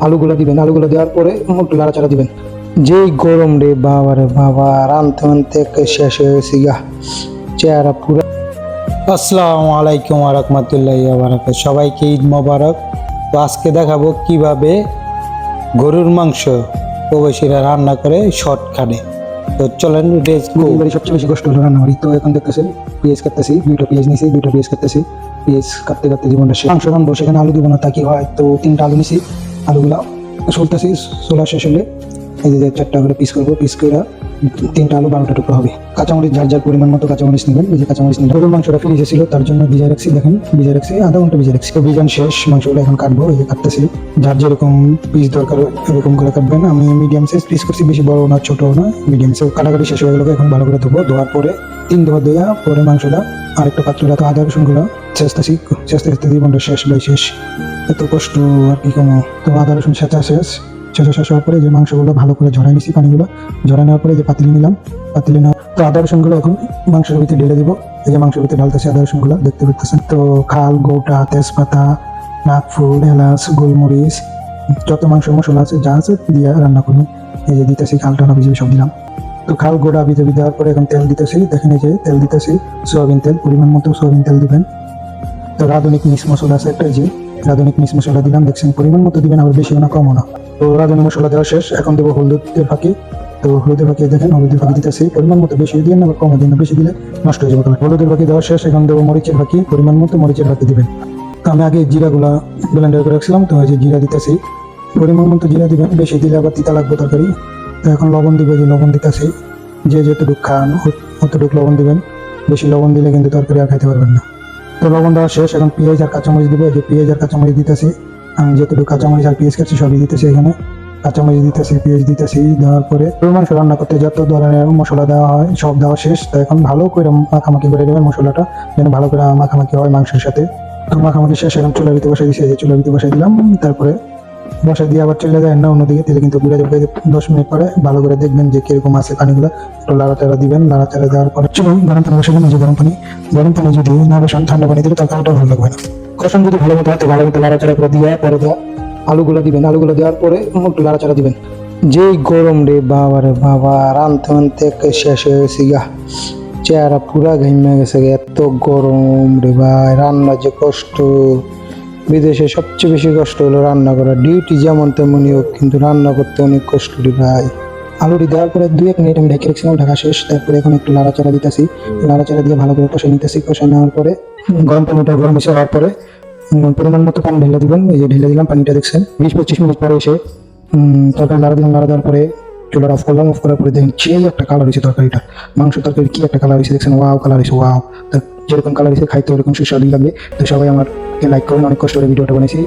আলুগুলো দিবেন। আলুগুলো দেওয়ার পরে একটু নাড়াচাড়া দিবেন। যেই গরম রে বাবা রে বাবা, রানতে আনতে শেষ হয়ে গেছি গা, চেহারা পুরো। আসসালামু আলাইকুম ওয়া রাহমাতুল্লাহি ওয়া বারাকাতুহু। সবাইকে ঈদ মোবারক। তো আজকে দেখাবো কিভাবে গরুর মাংস প্রবাসীরা রান্না করে শর্টকাটে। তো চলেন লেটস গো। এবারে সবচেয়ে বেশি কষ্ট হলো রান্নাবাড়ি। তো এখন দেখতেছেন পেঁয়াজ কাটতেছি, দুইটা পেঁয়াজ নিছি, দুইটা পেঁয়াজ কাটতেছি। পেঁয়াজ কাটতে কাটতে জীবনটা শেষ। মাংস রান্নবো, সেখানে আলু দিব না, তা কি হয়? তো 3টা আলু নিছি, আলুগুলা সরতেছি, সোলা শেষ হলে এই যে 4টা করে পিস করবো। পিস করে 3টা আলু 12টা টুকরো হবে। কাঁচামরিচ যার যার পরিমাণ মতো কাঁচামরিচ নেবেন। এই যে কাঁচামরিচ নেবেন। গরুর মাংসটা ফ্রিজে ছিল, তার জন্য ভিজায় রাখছি। দেখেন ভিজায় রাখছি, আধা ঘন্টা ভিজায় রাখছি। তো ভিজান শেষ, মাংসগুলো এখন কাটবো। এই যে কাটতেছি, যার যেরকম পিস দরকার এরকম করে কাটবেন। আমি মিডিয়াম সাইজ পিস করছি, বেশি বড় না ছোট না, মিডিয়াম সাইজ। কাটাকাটি শেষ হয়ে গেল, এখন ভালো করে ধোবো। ধোয়ার পরে 3 ধোয়া দেওয়া পরে মাংসটা আরেকটা পাত্রে রাখা। আদা রসুনগুলো চেষ্টাছি চেষ্টা চেষ্টা জীবনটা শেষ ভাই শেষ। এত কষ্ট আর কি কোনো। তো আদা রসুন শেষা শেষ হওয়ার পরে যে মাংসগুলো ভালো করে ঝরাই নিছি, পানিগুলো ঝরাই নেওয়ার পরে যে পাতিলে নিলাম, পাতিলে নেওয়া। তো আদা রসুনগুলো এখন মাংসের ভিতরে ঢেলে দিব। এই যে মাংসের ভিতরে ঢালতেছি আদা রসুনগুলো, দেখতে পাচ্ছেন। তো খাল, গোটা, তেজপাতা, নাকফুল, এলাচ, গোলমরিচ, যত মাংসের মশলা আছে যা আছে দিয়ে রান্না করবো। এই যে দিতেছি খালটা না ভিজে সব দিলাম। তো খাল গোটা ভিজে দেওয়ার পরে এখন তেল দিতেছি। দেখেন এই যে তেল দিতেছি, সয়াবিন তেল, পরিমাণ মতো সয়াবিন তেল দিবেন। তো রাঁধুনি মিক্স মশলা আছে একটা, যে রাঁধুনি মিক্স মশলা দিলাম, দেখছেন পরিমাণ মতো দিবেন, আবার বেশিও না কমও না। তো রাঁধুনি মশলা দেওয়া শেষ, এখন দেবো হলুদের ফাঁকি। তো হলুদের ফাঁকি দেখেন, হলুদের ফাঁকি দিতেছি, পরিমাণ মতো বেশি দিয়ে না আবার কমও দিন না, বেশি দিলে নষ্ট হয়ে যাবে কালার। হলুদের ফাঁকি দেওয়া শেষ, এখন দেবো মরিচের ফাঁকি, পরিমাণ মতো মরিচের ফাঁকি দিবেন। তো আমি আগে জিরাগুলা ব্লেন্ডার করে রাখছিলাম, তো এই যে জিরা দিতেছি, পরিমাণ মতো জিরা দিবেন, বেশি দিলে আবার তিতা লাগবে তরকারি। তো এখন লবণ দিবে, যে লবণ দিতেছি, যে যতটুকু খান অতটুকু লবণ দিবেন, বেশি লবণ দিলে কিন্তু তরকারি আর খাইতে পারবেন না। তো লবণ দেওয়া শেষ, এখন পেঁয়াজ আর কাঁচামরিচ দিব। এই যে পেঁয়াজ আর কাঁচামরিচ দিতেছি, আমি যেটুকু কাঁচামরিচ আর পেঁয়াজ কাটছি সবই দিতেছি। এখানে কাঁচামরিচ দিতেছি, পেঁয়াজ দিতেছি। দেওয়ার পরে মাংস রান্না করতে যত ধরনের মশলা দেওয়া হয় সব দেওয়া শেষ। তো এখন ভালো করে মাখামাখি করে নেবেন মশলাটা, যেন ভালো করে মাখামাখি হয় মাংসের সাথে। তো মাখামাখি শেষ, এখন চুলার ভিতরে বসাই দিয়েছি। এই যে চুলার ভিতরে বসাই দিলাম, তারপরে বসাই দিয়ে আবার চলে যায় না অন্যদিকে, দিলে কিন্তু ঘুরে যাবে। 10 মিনিট পরে ভালো করে দেখবেন যে কিরকম আছে পানিগুলো, একটু লাড়াচাড়া দিবেন। লাড়াচাড়া দেওয়ার পরে চলুন গরম পানি বসাবেন। যে গরম পানি যদি না বসান, ঠান্ডা পানি দিলে তরকারিটা ভালো লাগবে না। কষান যদি ভালো মতো হাতে ভালো মতো লাড়াচাড়া করে দিয়ে পরে দেওয়া আলুগুলো দিবেন। আলুগুলো দেওয়ার পরে একটু নাড়াচাড়া দিবেন। যেই গরম রে বাবা রে বাবা, রানতে আনতে শেষ হয়ে গেছি গা, চেহারা পুরা ঘেমে গেছে। এত গরম রে ভাই, রান্না যে কষ্ট। বিদেশে সবচেয়ে বেশি কষ্ট হলো রান্না করা। ডিউটি যেমন তেমনই হোক, কিন্তু রান্না করতে অনেক কষ্ট রে ভাই। আলুটি দেওয়ার পরে 2-1 মিনিট আমি ঢেকে রেখেছিলাম, ঢাকা শেষ। তারপরে এখন একটু নাড়াচাড়া দিতেছি, নাড়াচাড়া দিয়ে ভালো করে কষে নিতেছি। কষে নেওয়ার পরে গরম পানিটা গরম মিশে হওয়ার পরে পরিমাণ মতো পানি ঢেলে দিবেন। এই যে ঢেলে দিলাম পানিটা, দেখছেন 20-25 মিনিট পরে এসে তরকারি নাড়া দিলাম। নাড়া দেওয়ার পরে চুলার অফ করলাম। অফ করার পরে দেখেন সেই একটা কালার হয়েছে তরকারিটা, মাংস তরকারি কি একটা কালার হয়েছে, দেখছেন ওয়াও কালার হয়েছে, ওয়াও। তো যেরকম কালার হয়েছে খাইতে ওরকম সুস্বাদু লাগবে। তো সবাই আমাকে লাইক করুন, অনেক কষ্ট করে ভিডিওটা বানিয়েছি।